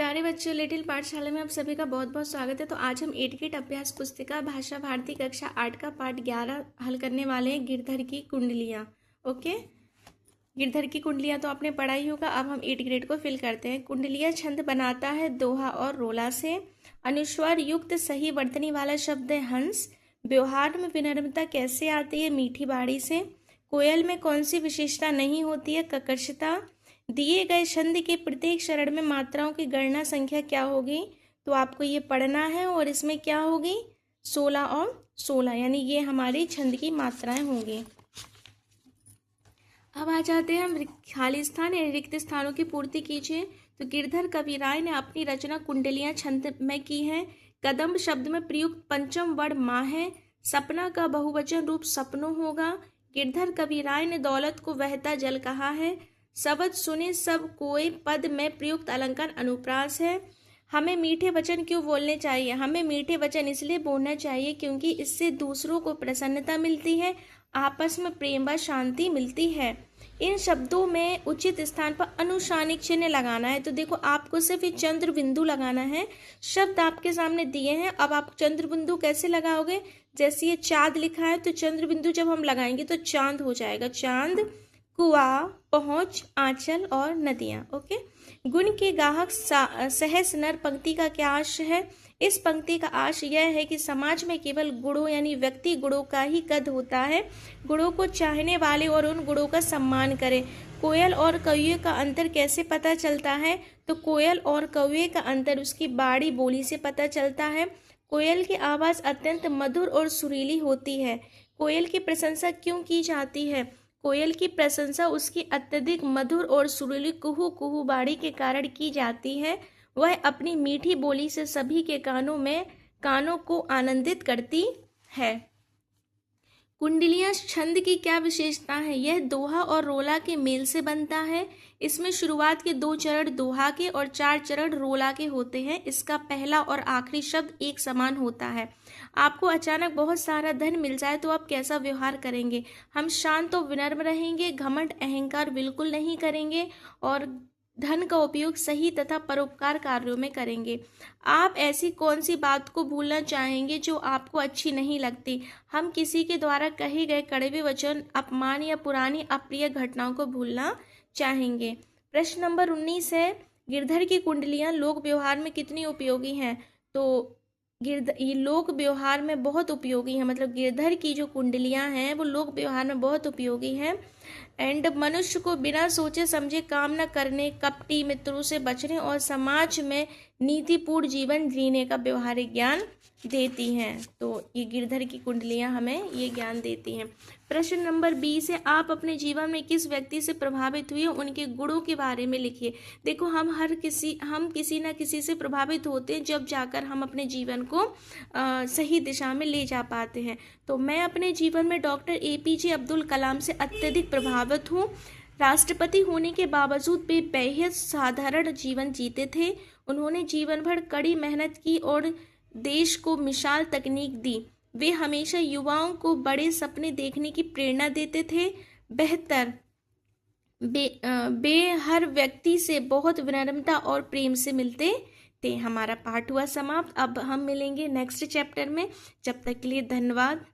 प्यारे बच्चों, लिटिल पाठशाला में आप सभी का बहुत बहुत स्वागत है। तो आज हम 8 गेट अभ्यास पुस्तिका भाषा भारती कक्षा 8 का पाठ 11 हल करने वाले हैं, गिरधर की कुंडलियाँ। ओके, गिरधर की कुंडलियाँ तो आपने पढ़ा ही होगा। अब हम 8 ग्रेड को फिल करते हैं। कुंडलियाँ छंद बनाता है दोहा और रोला से। अनुस्वार युक्त सही वर्तनी वाला शब्द है हंस। व्यवहार में विनम्रता कैसे आती है? मीठी बाड़ी से। कोयल में कौन सी विशेषता नहीं होती है? ककर्षता। दिए गए छंद के प्रत्येक चरण में मात्राओं की गणना संख्या क्या होगी? तो आपको ये पढ़ना है और इसमें क्या होगी? 16 और 16, यानी ये हमारी छंद की मात्राएं होंगी। अब आ जाते हैं हम खाली स्थान या रिक्त स्थानों की पूर्ति कीजिए। तो गिरधर कविराय ने अपनी रचना कुंडलियां छंद में की है। कदम्ब शब्द में प्रयुक्त पंचम वर्ण माँ है। सपना का बहुवचन रूप सपनों होगा। गिरधर कविराय ने दौलत को बहता जल कहा है। शब्द सुने सब कोई पद में प्रयुक्त अलंकार अनुप्रास है। हमें मीठे वचन क्यों बोलने चाहिए? हमें मीठे वचन इसलिए बोलना चाहिए क्योंकि इससे दूसरों को प्रसन्नता मिलती है, आपस में प्रेम व शांति मिलती है। इन शब्दों में उचित स्थान पर अनुशानिक चिन्ह लगाना है। तो देखो, आपको सिर्फ ये चंद्र बिंदु लगाना है। शब्द आपके सामने दिए हैं, अब आप चंद्र बिंदु कैसे लगाओगे? जैसे ये चाँद लिखा है तो चंद्र बिंदु जब हम लगाएंगे तो चांद हो जाएगा। चांद, कुआं, पहुंच, आंचल और नदियां। ओके, गुण के गाहक सहस नर पंक्ति का क्या आशय है? इस पंक्ति का आशय यह है कि समाज में केवल गुणों यानी व्यक्ति गुणों का ही कद होता है। गुणों को चाहने वाले और उन गुणों का सम्मान करें। कोयल और कौवे का अंतर कैसे पता चलता है? तो कोयल और कौवे का अंतर उसकी बाड़ी बोली से पता चलता है। कोयल की आवाज़ अत्यंत मधुर और सुरीली होती है। कोयल की प्रशंसा क्यों की जाती है? कोयल की प्रशंसा उसकी अत्यधिक मधुर और सुरीली कुहू कुहू बाड़ी के कारण की जाती है। वह अपनी मीठी बोली से सभी के कानों को आनंदित करती है। कुंडलियां छंद की क्या विशेषता है? यह दोहा और रोला के मेल से बनता है। इसमें शुरुआत के 2 चरण दोहा के और 4 चरण रोला के होते हैं। इसका पहला और आखिरी शब्द एक समान होता है। आपको अचानक बहुत सारा धन मिल जाए तो आप कैसा व्यवहार करेंगे? हम शांत और विनम्र रहेंगे, घमंड अहंकार बिल्कुल नहीं करेंगे और धन का उपयोग सही तथा परोपकार कार्यों में करेंगे। आप ऐसी कौन सी बात को भूलना चाहेंगे जो आपको अच्छी नहीं लगती? हम किसी के द्वारा कहे गए कड़वे वचन, अपमान या पुरानी अप्रिय घटनाओं को भूलना चाहेंगे। प्रश्न नंबर 19 है, गिरधर की कुंडलियां लोक व्यवहार में कितनी उपयोगी हैं? तो ये लोक व्यवहार में बहुत उपयोगी है, मतलब गिरधर की जो कुंडलियां हैं वो लोक व्यवहार में बहुत उपयोगी हैं। एंड मनुष्य को बिना सोचे समझे काम न करने, कपटी मित्रों से बचने और समाज में नीतिपूर्ण जीवन जीने का व्यवहारिक ज्ञान देती हैं। तो ये गिरधर की कुंडलियां हमें ये ज्ञान देती हैं। प्रश्न नंबर 20 है, आप अपने जीवन में किस व्यक्ति से प्रभावित हुए, उनके गुणों के बारे में लिखिए। देखो, हम किसी न किसी से प्रभावित होते हैं, जब जाकर हम अपने जीवन को सही दिशा में ले जा पाते हैं। तो मैं अपने जीवन में डॉक्टर APJ अब्दुल कलाम से अत्यधिक प्रभावित हूँ। राष्ट्रपति होने के बावजूद वे बेहद साधारण जीवन जीते थे। उन्होंने जीवन भर कड़ी मेहनत की और देश को मिसाल तकनीक दी। वे हमेशा युवाओं को बड़े सपने देखने की प्रेरणा देते थे। वे हर व्यक्ति से बहुत विनम्रता और प्रेम से मिलते थे। हमारा पाठ हुआ समाप्त। अब हम मिलेंगे नेक्स्ट चैप्टर में। जब तक के लिए धन्यवाद।